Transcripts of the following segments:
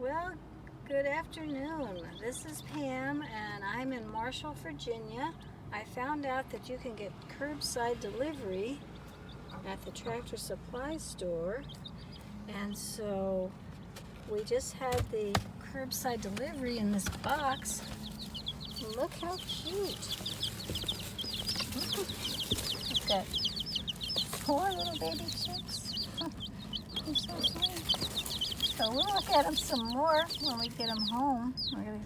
Well, good afternoon. This is Pam, and I'm in Marshall, Virginia. I found out that you can get curbside delivery at the Tractor Supply store, and so we just had the curbside delivery in this box. Look how cute. It's got 4 little baby chicks. They're so sweet. So we'll look at them some more when we get them home. We're going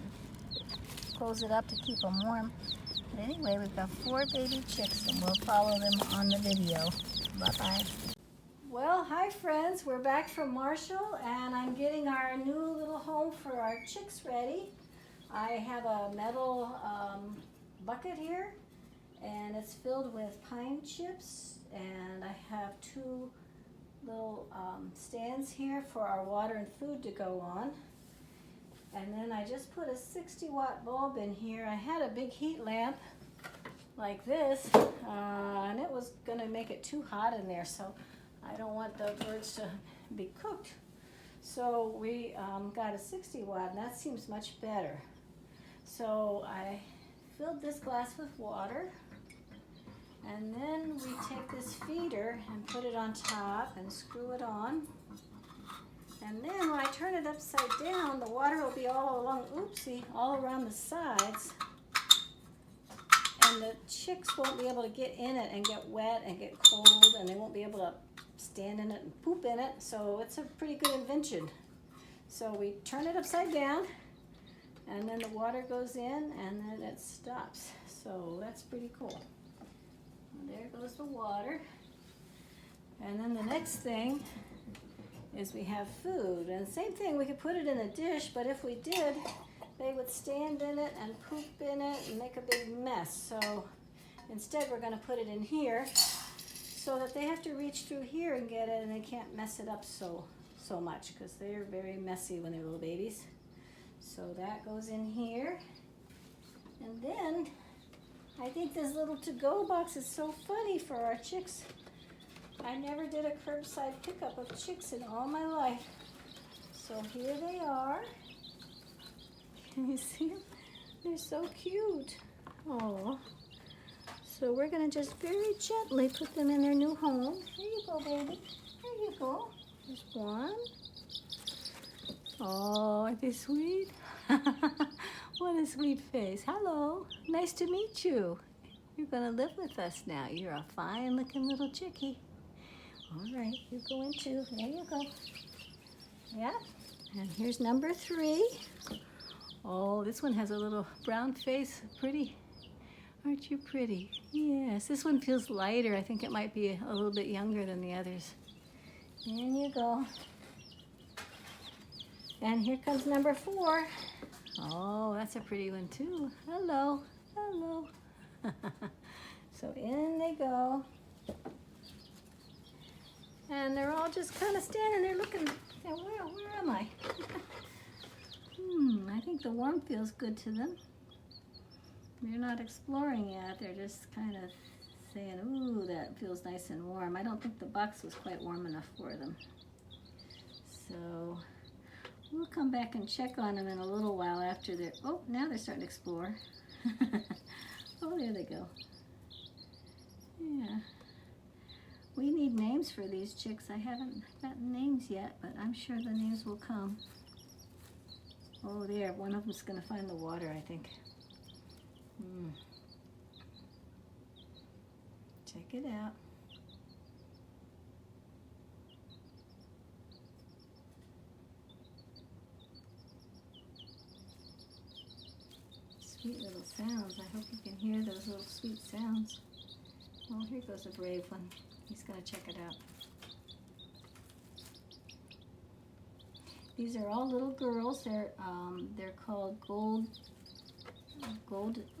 to close it up to keep them warm. But anyway, we've got 4 baby chicks, and we'll follow them on the video. Bye-bye. Well, hi friends. We're back from Marshall, and I'm getting our new little home for our chicks ready. I have a metal bucket here, and it's filled with pine chips, and I have 2 little stands here for our water and food to go on. And then I just put a 60-watt bulb in here. I had a big heat lamp like this, and it was going to make it too hot in there, so I don't want the birds to be cooked. So we got a 60-watt, and that seems much better. So I filled this glass with water. And then we take this feeder and put it on top and screw it on. And then when I turn it upside down, the water will be all along, all around the sides. And the chicks won't be able to get in it and get wet and get cold, and they won't be able to stand in it and poop in it. So it's a pretty good invention. So we turn it upside down, and then the water goes in, and then it stops. So that's pretty cool. There goes the water. And then the next thing is we have food. And same thing, we could put it in a dish, but if we did, they would stand in it and poop in it and make a big mess. So instead we're going to put it in here so that they have to reach through here and get it, and they can't mess it up so much, because they're very messy when they're little babies. So that goes in here. And then I think this little to-go box is so funny for our chicks. I never did a curbside pickup of chicks in all my life. So here they are. Can you see them? They're so cute. Oh. So we're going to just very gently put them in their new home. Here you go, baby. There you go. There's one. Oh, are they sweet? What a sweet face. Hello. Nice to meet you. You're going to live with us now. You're a fine looking little chickie. All right, you go in too. There you go. Yeah. And here's number 3. Oh, this one has a little brown face. Pretty. Aren't you pretty? Yes, this one feels lighter. I think it might be a little bit younger than the others. In you go. And here comes number 4. Oh, that's a pretty one too. Hello, hello. So in they go. And they're all just kind of standing there looking, where am I? I think the warmth feels good to them. They're not exploring yet. They're just kind of saying, ooh, that feels nice and warm. I don't think the box was quite warm enough for them. So we'll come back and check on them in a little while after they're, oh, now they're starting to explore. Oh, there they go. Yeah. We need names for these chicks. I haven't gotten names yet, but I'm sure the names will come. Oh, there, one of them's going to find the water, I think. Check it out. Sweet little sounds. I hope you can hear those little sweet sounds. Oh, here goes a brave one. He's going to check it out. These are all little girls. They're called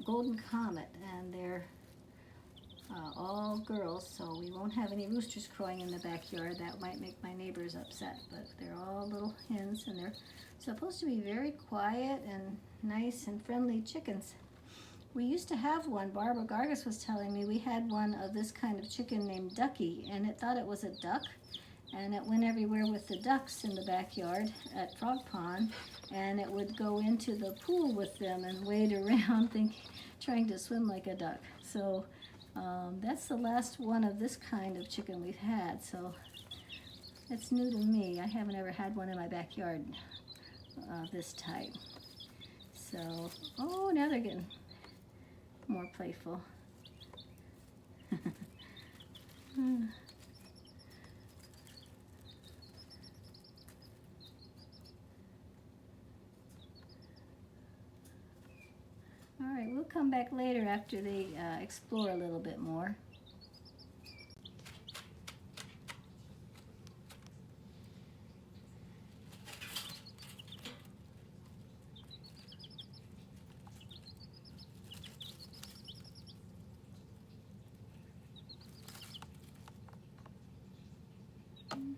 Golden Comet, and they're all girls, so we won't have any roosters crowing in the backyard. That might make my neighbors upset, but they're all little hens, and they're supposed to be very quiet and nice and friendly chickens. We used to have one. Barbara Gargas was telling me we had one of this kind of chicken named Ducky, and it thought it was a duck, and it went everywhere with the ducks in the backyard at Frog Pond, and it would go into the pool with them and wade around trying to swim like a duck. So that's the last one of this kind of chicken we've had, so it's new to me. I haven't ever had one in my backyard this type. So, oh, now they're getting more playful. All right, we'll come back later after they explore a little bit more.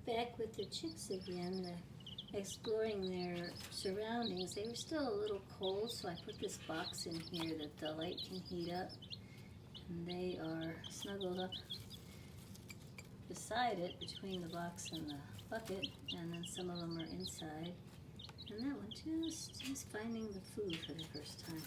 Back with the chicks again, exploring their surroundings. They were still a little cold, so I put this box in here that the light can heat up. And they are snuggled up beside it, between the box and the bucket, and then some of them are inside. And that one just finding the food for the first time.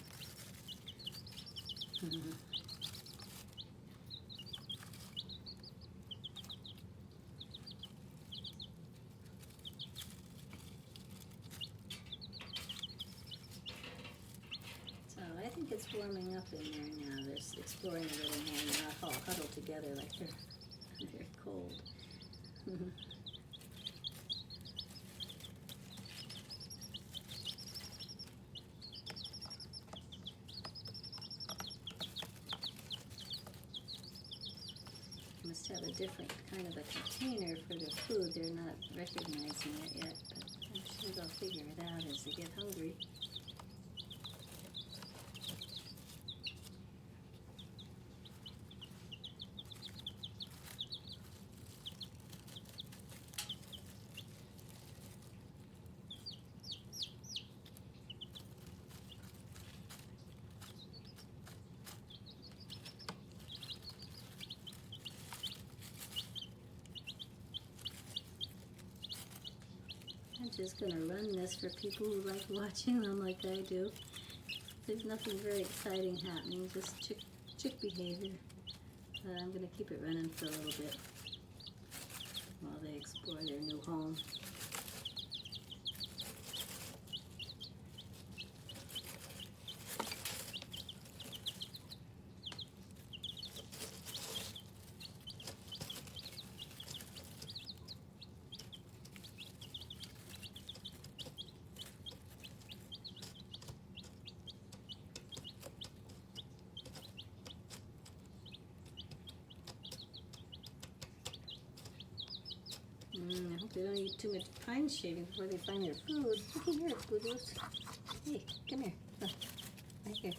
I think it's warming up in there now. They're exploring a little more and not all huddled together like they're cold. Must have a different kind of a container for the food. They're not recognizing it yet, but I'm sure they'll figure it out as they get hungry. I'm just going to run this for people who like watching them like I do. There's nothing very exciting happening, just chick behavior. But I'm going to keep it running for a little bit while they explore their new home. I hope they don't eat too much pine shaving before they find their food. Looky here, Boo-Boos. Hey, come here. Look, right here.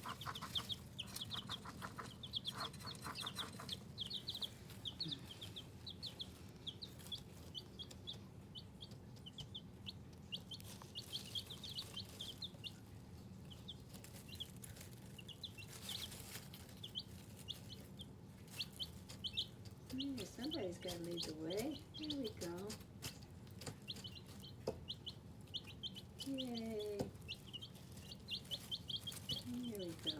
Somebody's got to lead the way. Here we go. Yay. Here we go.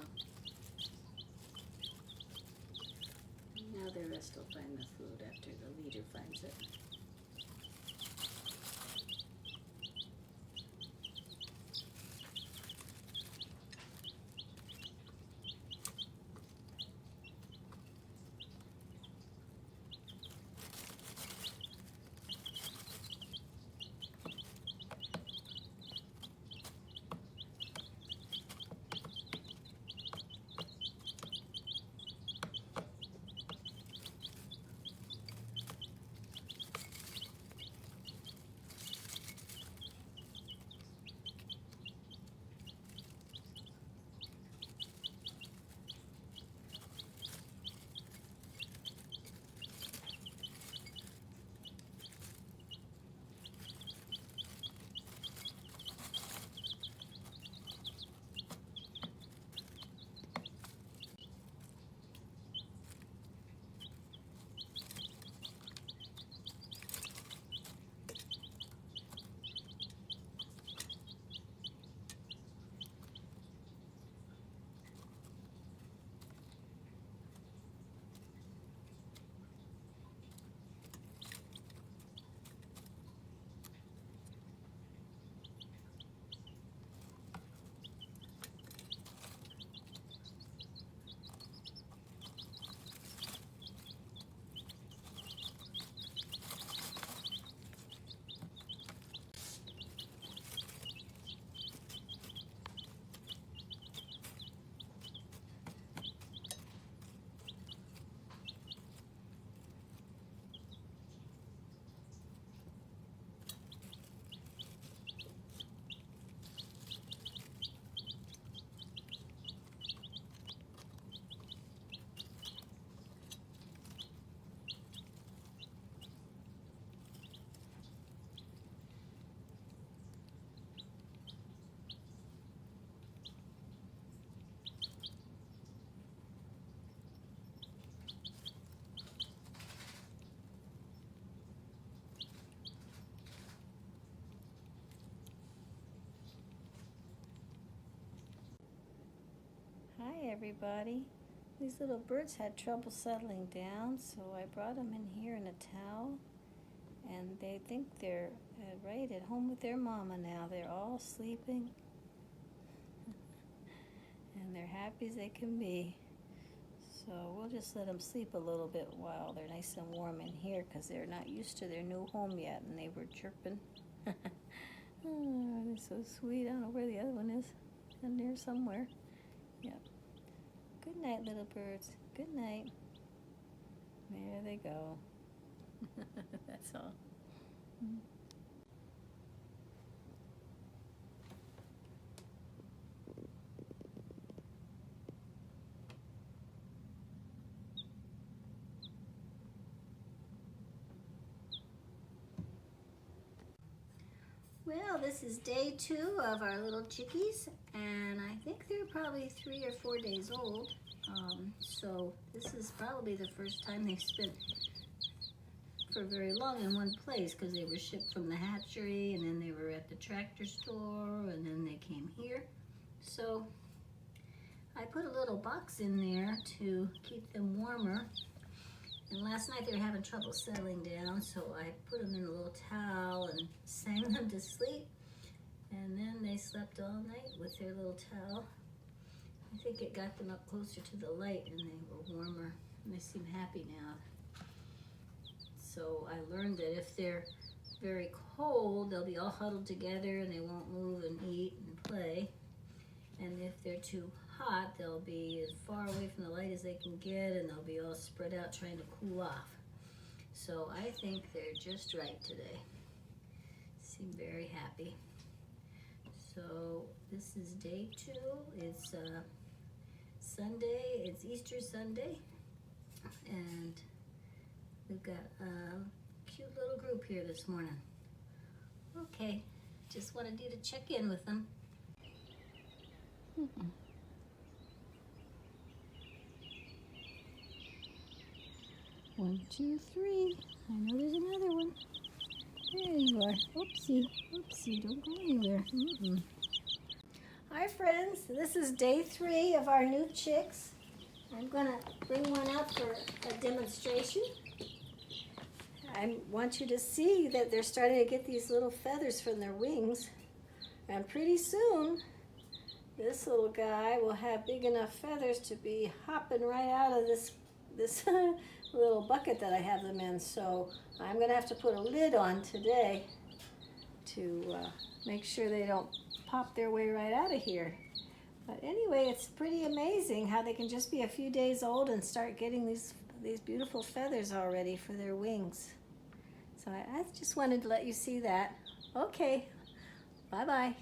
Now the rest will find the food after the leader finds it. everybody. These little birds had trouble settling down, so I brought them in here in a towel, and they think they're right at home with their mama now. They're all sleeping, and they're happy as they can be. So we'll just let them sleep a little bit while they're nice and warm in here, because they're not used to their new home yet, and they were chirping. Oh, they're so sweet. I don't know where the other one is. In there somewhere. Yep. Good night, little birds. Good night. There they go. That's all. Well, this is day 2 of our little chickies, and I think they're probably 3 or 4 days old. So this is probably the first time they've spent for very long in one place, because they were shipped from the hatchery, and then they were at the tractor store, and then they came here. So I put a little box in there to keep them warmer. And last night they were having trouble settling down, so I put them in a little towel and sang them to sleep. And then they slept all night with their little towel. I think it got them up closer to the light and they were warmer. And they seem happy now. So I learned that if they're very cold, they'll be all huddled together and they won't move and eat and play. And if they're too hot, they'll be as far away from the light as they can get, and they'll be all spread out trying to cool off. So I think they're just right today. Seem very happy. So this is day 2. It's Sunday. It's Easter Sunday, and we've got a cute little group here this morning. Okay, just wanted you to check in with them. 1, 2, 3. I know there's another one. There you are. Oopsie, oopsie, don't go anywhere. Hi friends, this is day 3 of our new chicks. I'm gonna bring one out for a demonstration. I want you to see that they're starting to get these little feathers from their wings. And pretty soon, this little guy will have big enough feathers to be hopping right out of this little bucket that I have them in. So I'm gonna have to put a lid on today to make sure they don't pop their way right out of here. But anyway, it's pretty amazing how they can just be a few days old and start getting these beautiful feathers already for their wings. So I just wanted to let you see that. Okay, bye-bye.